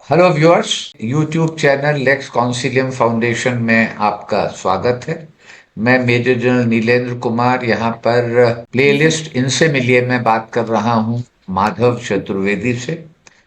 Hello viewers, YouTube channel Lex Consilium foundation में आपका स्वागत है। मैं मेजर जनरल नीलेंद्र कुमार यहाँ पर प्लेलिस्ट इनसे मिलिए में बात कर रहा हूँ माधव चतुर्वेदी से।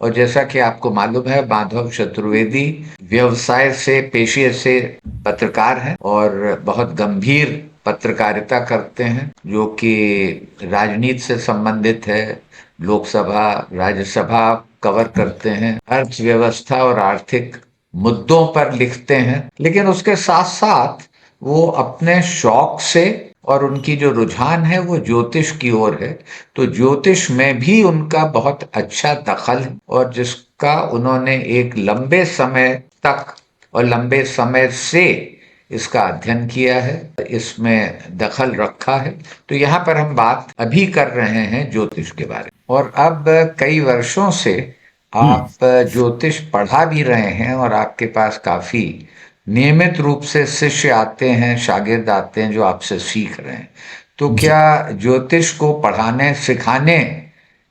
और जैसा कि आपको मालूम है, माधव चतुर्वेदी व्यवसाय से, पेशे से पत्रकार हैं और बहुत गंभीर पत्रकारिता करते हैं, जो कि राजनीति से संबंधित है। लोकसभा, राज्यसभा कवर करते हैं, अर्थव्यवस्था और आर्थिक मुद्दों पर लिखते हैं। लेकिन उसके साथ साथ वो अपने शौक से, और उनकी जो रुझान है वो ज्योतिष की ओर है, तो ज्योतिष में भी उनका बहुत अच्छा दखल है। और जिसका उन्होंने एक लंबे समय तक और लंबे समय से इसका अध्ययन किया है, इसमें दखल रखा है। तो यहाँ पर हम बात अभी कर रहे हैं ज्योतिष के बारे में। और अब कई वर्षों से आप ज्योतिष पढ़ा भी रहे हैं और आपके पास काफी नियमित रूप से शिष्य आते हैं, शागिर्द आते हैं जो आपसे सीख रहे हैं। तो जी। क्या ज्योतिष को पढ़ाने सिखाने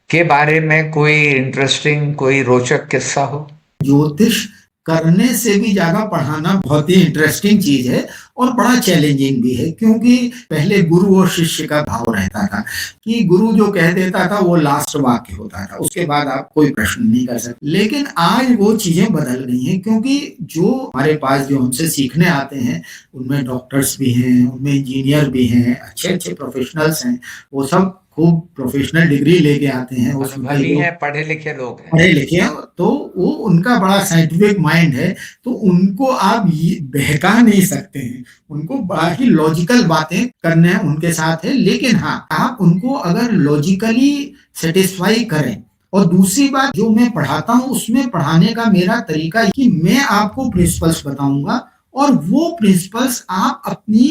के बारे में कोई इंटरेस्टिंग, कोई रोचक किस्सा हो? ज्योतिष करने से भी ज्यादा पढ़ाना बहुत ही इंटरेस्टिंग चीज है और बड़ा चैलेंजिंग भी है, क्योंकि पहले गुरु और शिष्य का भाव रहता था कि गुरु जो कह देता था वो लास्ट वाक्य होता था, उसके बाद आप कोई प्रश्न नहीं कर सकते। लेकिन आज वो चीजें बदल गई हैं, क्योंकि जो हमारे पास जो हमसे सीखने आते हैं उनमें डॉक्टर्स भी हैं, उनमें इंजीनियर भी हैं, अच्छे अच्छे प्रोफेशनल्स हैं। वो सब खूब प्रोफेशनल डिग्री लेके आते हैं, उसमें कई अनुभवी लोग हैं, पढ़े लिखे लोग हैं। पढ़े लिखे हैं, तो वो उनका बड़ा साइंटिफिक माइंड है, तो उनको आप ये बहका नहीं सकते हैं। उनको बड़ा ही लॉजिकल बातें करने हैं, उनके साथ है। लेकिन हाँ, आप उनको अगर लॉजिकली सेटिस्फाई करें। और दूसरी बात, जो मैं पढ़ाता हूँ उसमें पढ़ाने का मेरा तरीका कि मैं आपको प्रिंसिपल्स बताऊंगा और वो प्रिंसिपल्स आप अपनी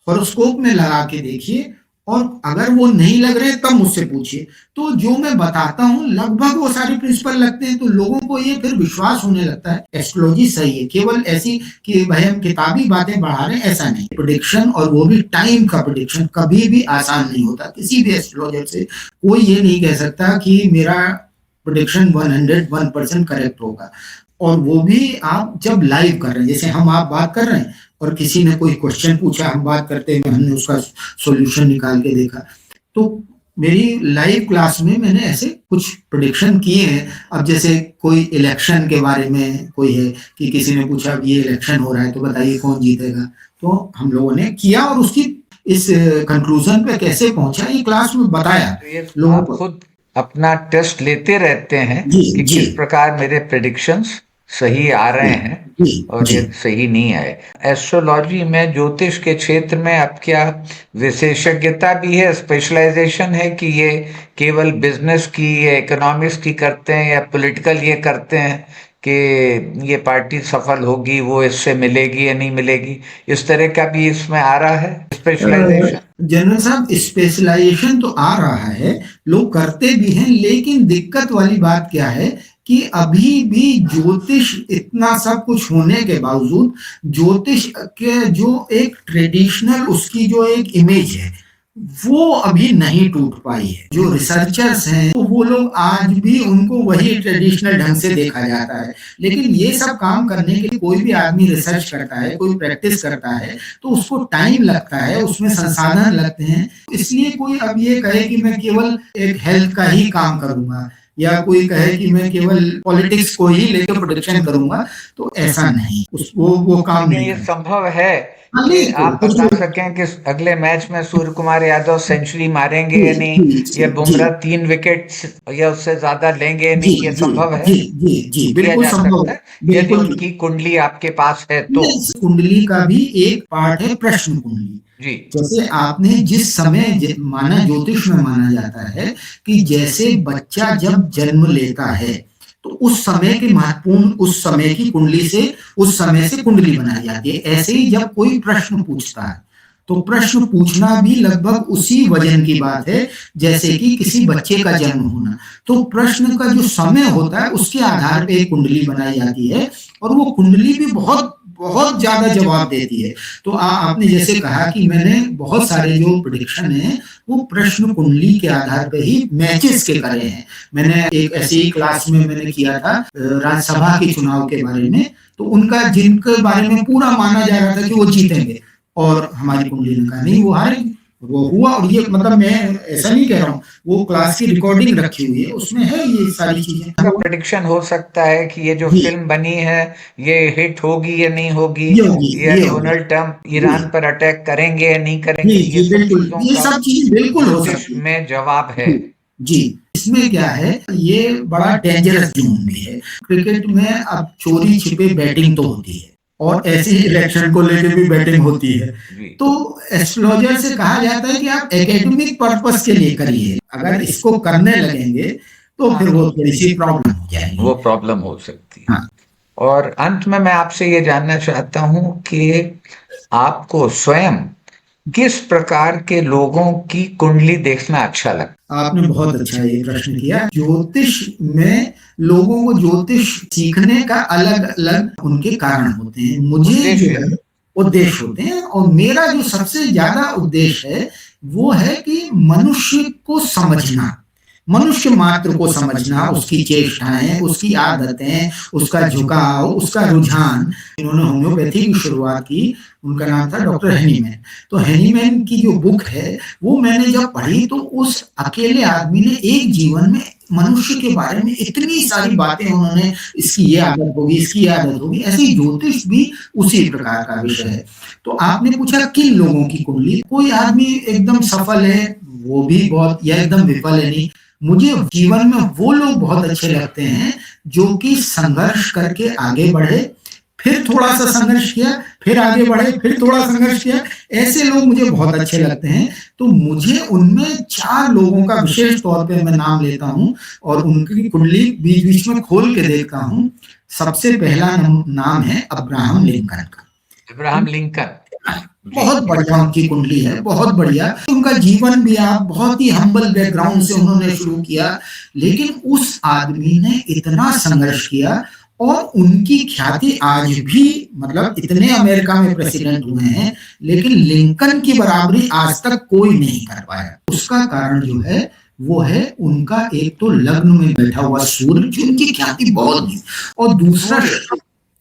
हॉरोस्कोप में लगा के देखिए, और अगर वो नहीं लग रहे तब मुझसे पूछिए। तो जो मैं बताता हूँ लगभग वो सारे प्रिंसिपल लगते हैं, तो लोगों को ये फिर विश्वास होने लगता है एस्ट्रोलॉजी सही है। केवल ऐसी कि भाई हम किताबी बातें बढ़ा रहे हैं, ऐसा नहीं। प्रेडिक्शन, और वो भी टाइम का प्रेडिक्शन, कभी भी आसान नहीं होता। किसी भी एस्ट्रोलॉजर से कोई ये नहीं कह सकता कि मेरा प्रेडिक्शन 101% करेक्ट होगा। और वो भी आप जब लाइव कर रहे हैं, जैसे हम आप बात कर रहे हैं और किसी ने कोई क्वेश्चन पूछा, हम बात करते हैं, हमने उसका सॉल्यूशन निकाल के देखा। तो मेरी लाइव क्लास में मैंने ऐसे कुछ प्रेडिक्शन किए हैं। अब जैसे कोई इलेक्शन के बारे में कोई है कि किसी ने पूछा ये इलेक्शन हो रहा है तो बताइए कौन जीतेगा, तो हम लोगों ने किया और उसकी इस कंक्लूजन पे कैसे पहुंचा ये क्लास में बताया तो ये लोगों आप को। खुद अपना टेस्ट लेते रहते हैं जी कि जी किस प्रकार मेरे प्रेडिक्शंस सही आ रहे हैं जी और जी। ये सही नहीं आए। एस्ट्रोलॉजी में, ज्योतिष के क्षेत्र में आप क्या विशेषज्ञता भी है, स्पेशलाइजेशन है कि ये केवल बिजनेस की या इकोनॉमिक्स की करते हैं, या पॉलिटिकल ये करते हैं कि ये पार्टी सफल होगी, वो इससे मिलेगी या नहीं मिलेगी? इस तरह का भी इसमें आ रहा है स्पेशलाइजेशन? जनरल साहब, स्पेशलाइजेशन तो आ रहा है, लोग करते भी हैं। लेकिन दिक्कत वाली बात क्या है कि अभी भी ज्योतिष इतना सब कुछ होने के बावजूद ज्योतिष के जो एक ट्रेडिशनल उसकी जो एक इमेज है वो अभी नहीं टूट पाई है। जो रिसर्चर्स हैं तो वो लोग आज भी उनको वही ट्रेडिशनल ढंग से देखा जाता है। लेकिन ये सब काम करने के लिए कोई भी आदमी रिसर्च करता है, कोई प्रैक्टिस करता है, तो उसको टाइम लगता है, उसमें संसाधन लगते हैं। इसलिए कोई अब ये कहे कि मैं केवल एक हेल्थ का ही काम करूंगा, या कोई कहे कि मैं केवल पॉलिटिक्स को ही लेकर प्रोडिक्शन करूंगा, तो ऐसा नहीं, उस वो काम लेकिन नहीं ये करना। संभव है हाँ, कि नहीं, आप कुछ बता सकें कि अगले मैच में सूर्य कुमार यादव सेंचुरी मारेंगे जी या नहीं, जी या जी बुमराह 3 विकेट या उससे ज्यादा लेंगे या जी नहीं? ये जी संभव है, जी जी जी, किया बिल्कुल जा संभव सकता है। है यदि बिल्कुल। उनकी कुंडली आपके पास है तो। इस कुंडली का भी एक पार्ट है प्रश्न कुंडली। जी। जैसे आपने जिस समय माना, ज्योतिष में माना जाता है कि जैसे बच्चा जब जन्म लेता है तो उस समय के महत्वपूर्ण, उस समय की कुंडली से, उस समय से कुंडली बनाई जाती है। ऐसे ही जब कोई प्रश्न पूछता है तो प्रश्न पूछना भी लगभग उसी वजन की बात है जैसे कि किसी बच्चे का जन्म होना। तो प्रश्न का जो समय होता है उसके आधार पे एक कुंडली बनाई जाती है, और वो कुंडली भी बहुत बहुत ज्यादा जवाब देती है। तो आपने जैसे कहा कि मैंने बहुत सारे जो प्रेडिक्शन है वो प्रश्न कुंडली के आधार पर ही मैचेस के करे हैं। मैंने एक ऐसी ही क्लास में मैंने किया था राज्यसभा के चुनाव के बारे में, तो उनका जिनके बारे में पूरा माना जा रहा था कि वो जीतेंगे, और हमारी कुंडली ने कहा नहीं वो हारेंगे, वो हुआ। और ये मतलब मैं ऐसा नहीं कह रहा हूँ, वो क्लास की रिकॉर्डिंग रखी हुई है, उसमें है ये सारी चीजें। का प्रेडिक्शन हो सकता है कि ये जो जी फिल्म बनी है ये हिट होगी या नहीं होगी, ये होगी, या ये होगी। डोनाल्ड ट्रंप जी ईरान पर अटैक करेंगे या नहीं जी करेंगे, ये जी सब बिल्कुल, चीजों ये का सब चीज बिल्कुल हो ज्योतिष सकती है। में जवाब है। जी जी, इसमें क्या है, ये बड़ा डेंजरस जोन भी है। क्रिकेट में अब चोरी छिपे बैटिंग तो होती है, और ऐसे ही इलेक्शन को लेकर भी बैटिंग होती है। जी तो एस्ट्रोलॉजर से कहा जाता है कि आप एकेडमिक पर्पस के लिए करिए, अगर इसको करने लगेंगे तो फिर वो थोड़ी सी प्रॉब्लम हो वो जाएगी। प्रॉब्लम हो सकती है। हाँ और अंत में मैं आपसे ये जानना चाहता हूँ कि आपको स्वयं किस प्रकार के लोगों की कुंडली देखना अच्छा लगता आपने बहुत अच्छा ये प्रश्न किया। ज्योतिष में लोगों को ज्योतिष सीखने का अलग अलग उनके कारण होते हैं। है, मुझे जो उद्देश्य है उद्देश्य होते हैं, और मेरा जो सबसे ज्यादा उद्देश्य है वो है कि मनुष्य को समझना, मनुष्य मात्र को समझना, उसकी चेष्टाएं, उसकी आदतें, उसका झुकाव, उसका रुझान। इन्होंने होम्योपैथी की शुरुआत की, उनका नाम था डॉक्टर हेनीमैन। तो हेनीमैन की जो बुक है वो मैंने जब पढ़ी तो उस अकेले आदमी ने एक जीवन में मनुष्य के बारे में इतनी सारी बातें उन्होंने, इसकी ये आदत होगी, इसकी ये आदत होगी। ऐसे ही ज्योतिष भी उसी प्रकार का विषय है। तो आपने पूछा किन लोगों की कुंडली, कोई आदमी एकदम सफल है वो भी बहुत, या एकदम विफल है नहीं। मुझे जीवन में वो लोग बहुत अच्छे लगते हैं जो कि संघर्ष करके आगे बढ़े, फिर थोड़ा सा संघर्ष किया, फिर आगे बढ़े, फिर थोड़ा संघर्ष किया। ऐसे लोग मुझे बहुत अच्छे लगते हैं। तो मुझे उनमें 4 लोगों का विशेष तौर पे मैं नाम लेता हूँ, और उनकी कुंडली बीच बीच में खोल के देखता हूँ। सबसे पहला नाम है अब्राहम लिंकन का। है? अब्राहम लिंकन जी बहुत बढ़िया उनकी कुंडली है, बहुत बढ़िया। उनका जीवन भी आप बहुत ही हम्बल बैकग्राउंड से उन्होंने शुरू किया, लेकिन उस आदमी ने इतना संघर्ष किया, और उनकी ख्याति आज भी, मतलब इतने अमेरिका में प्रेसिडेंट हुए हैं लेकिन लिंकन की बराबरी आज तक कोई नहीं कर पाया। उसका कारण जो है वो है उनका एक तो लग्न में बैठा हुआ सूर्य, जिनकी ख्याति बहुत थी, और दूसरा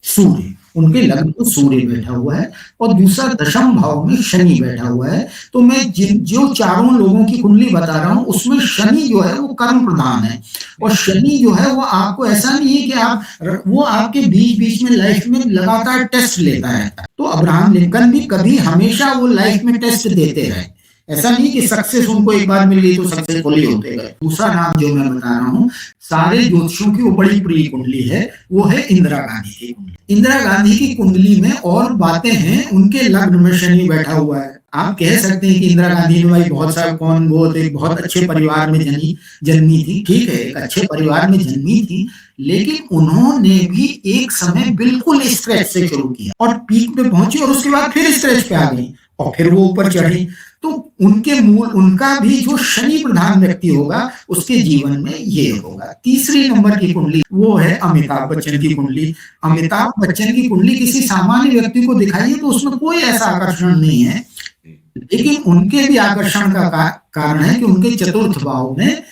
सूर्य, उनके लग्न में सूर्य बैठा हुआ है, और दूसरा दशम भाव में शनि बैठा हुआ है। तो मैं जिन जो चारों लोगों की कुंडली बता रहा हूँ उसमें शनि जो है वो कर्म प्रधान है, और शनि जो है वो आपको, ऐसा नहीं है कि आप, वो आपके बीच बीच में लाइफ में लगातार टेस्ट लेता रहता है। तो अब्राहम लिंकन भी कभी हमेशा वो लाइफ में टेस्ट देते रहे, ऐसा नहीं कि सक्सेस उनको एक बार मिल गई तो सक्सेसफुल ही होते गए। दूसरा नाम जो मैं बता रहा हूँ, सारे ज्योतिषियों की वो बड़ी प्रिय कुंडली है, वो है इंदिरा गांधी की कुंडली। इंदिरा गांधी की कुंडली में और बातें हैं, उनके लग्न में शनि बैठा हुआ है। आप कह सकते हैं कि इंदिरा गांधी ने भाई बहुत सारा कौन, वो एक बहुत अच्छे परिवार में जन्मी थी, ठीक है, एक अच्छे परिवार में जन्मी थी, लेकिन उन्होंने भी एक समय बिल्कुल स्क्रैच से शुरू किया और पीक पे पहुंची, और उसके बाद फिर स्क्रैच पे आ गई, और फिर वो ऊपर चढ़ी। तो उनके मूल, उनका भी जो शनि प्रधान व्यक्ति होगा उसके जीवन में ये होगा। तीसरी नंबर की कुंडली वो है अमिताभ बच्चन की कुंडली। अमिताभ बच्चन की कुंडली किसी सामान्य व्यक्ति को दिखाइए तो उसमें कोई ऐसा आकर्षण नहीं है, लेकिन उनके भी आकर्षण का कारण है कि उनके चतुर्थ भाव में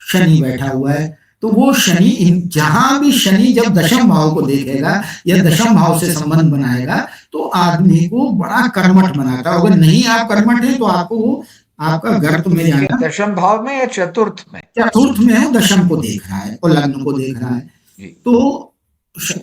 शनि बैठा हुआ है। तो वो शनि, जहां भी शनि जब दशम भाव को देखेगा या दशम भाव से संबंध बनाएगा तो आदमी को बड़ा कर्मठ बनाता है। अगर नहीं आप कर्मठ है तो आपको वो, आपका गर्त में जाना, दशम भाव में या चतुर्थ में? चतुर्थ में है, दशम को देख रहा है और लग्न को देख रहा है। जी तो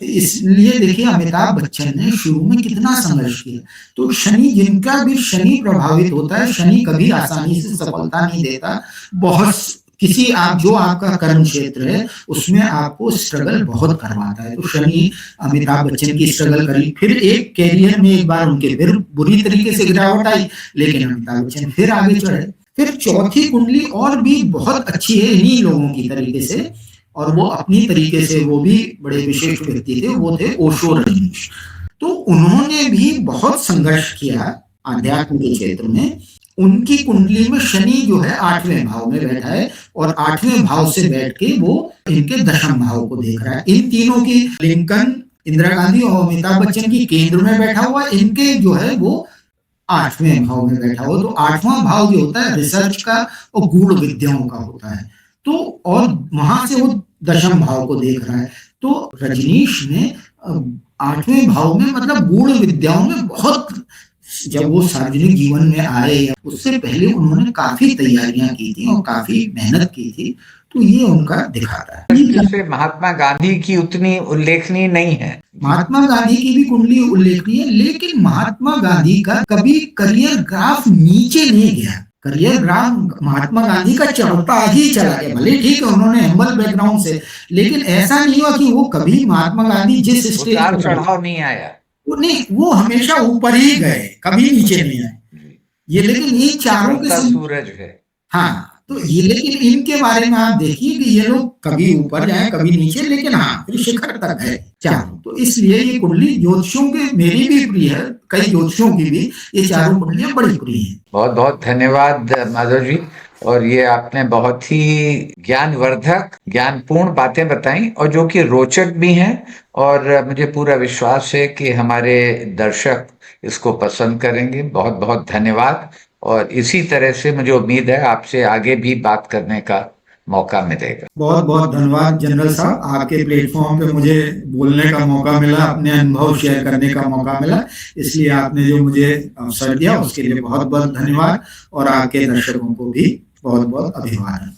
इसलिए देखिए अमिताभ बच्चन ने शुरू में कितना संघर्ष किया। तो शनि, जिनका भी शनि प्रभावित होता है, शनि कभी आसानी से सफलता नहीं देता। बहुत किसी, आप जो आपका कर्म क्षेत्र है उसमें आपको स्ट्रगल बहुत करवाता है। तो शनि अमिताभ बच्चन की स्ट्रगल करी, फिर एक कैरियर में एक बार उनके फिर बुरी तरीके से गिरावट आई, लेकिन अमिताभ बच्चन फिर आगे चढ़े। फिर चौथी कुंडली और भी बहुत अच्छी है इन्हीं लोगों की तरीके से, और वो अपनी तरीके से वो भी बड़े विशेष व्यक्ति थे, वो थे ओशो रजनीश। तो उन्होंने भी बहुत संघर्ष किया आध्यात्म के क्षेत्र में। उनकी कुंडली में शनि जो है 8वें भाव में बैठा है, और 8वें भाव से बैठ के वो इनके दशम भाव को देख रहा है। इन तीनों की, लिंकन, इंदिरा गांधी और अमिताभ बच्चन की केंद्र में बैठा हुआ, इनके जो है वो 8वें भाव में बैठा हुआ। तो 8वां भाव जो होता है रिसर्च का और गूढ़ विद्याओं का होता है। तो और वहां से वो 10वें भाव को देख रहा है। तो रजनीश ने 8वें भाव में मतलब गूढ़ विद्याओं में बहुत, जब वो सार्वजनिक जीवन में आए उससे पहले उन्होंने काफी तैयारियां की थी और काफी मेहनत की थी। तो ये उनका दिखाता है। जैसे महात्मा गांधी की उतनी उल्लेखनीय नहीं है। महात्मा गांधी की भी कुंडली उल्लेखनीय है, लेकिन महात्मा गांधी का कभी करियर ग्राफ नीचे नहीं गया। करियर ग्राफ महात्मा गांधी का चढ़ता ही चला गया। भले ठीक है उन्होंने हम्बल बैकग्राउंड से, लेकिन ऐसा नहीं हुआ कि वो कभी महात्मा गांधी जिस स्टेज उतार पर चढ़ाव नहीं आया, वो नहीं, वो हमेशा ऊपर ही गए, कभी नीचे नहीं आए। ये लेकिन ये चारों के सूरज है। हाँ, तो ये लेकिन इनके बारे में आप देखिए कि ये लोग कभी ऊपर जाए कभी नीचे, लेकिन हाँ फिर शिखर तक है चारों। तो इसलिए ये कुंडली ज्योतिषियों के, मेरी भी प्रिय है, कई ज्योतिषियों की भी ये चारों कुंडलियां बड़ी प्रिय हैं। बहुत बहुत धन्यवाद माधव जी। और ये आपने बहुत ही ज्ञानवर्धक, ज्ञानपूर्ण बातें बताई और जो कि रोचक भी हैं। और मुझे पूरा विश्वास है कि हमारे दर्शक इसको पसंद करेंगे। बहुत बहुत धन्यवाद। और इसी तरह से मुझे उम्मीद है आपसे आगे भी बात करने का मौका मिलेगा। बहुत बहुत धन्यवाद जनरल साहब, आपके प्लेटफॉर्म पे मुझे बोलने का मौका मिला, अपने अनुभव शेयर करने का मौका मिला, इसलिए आपने जो मुझे अवसर दिया उसके लिए बहुत बहुत धन्यवाद। और आपके दर्शकों को भी बहुत बहुत अभिवादन।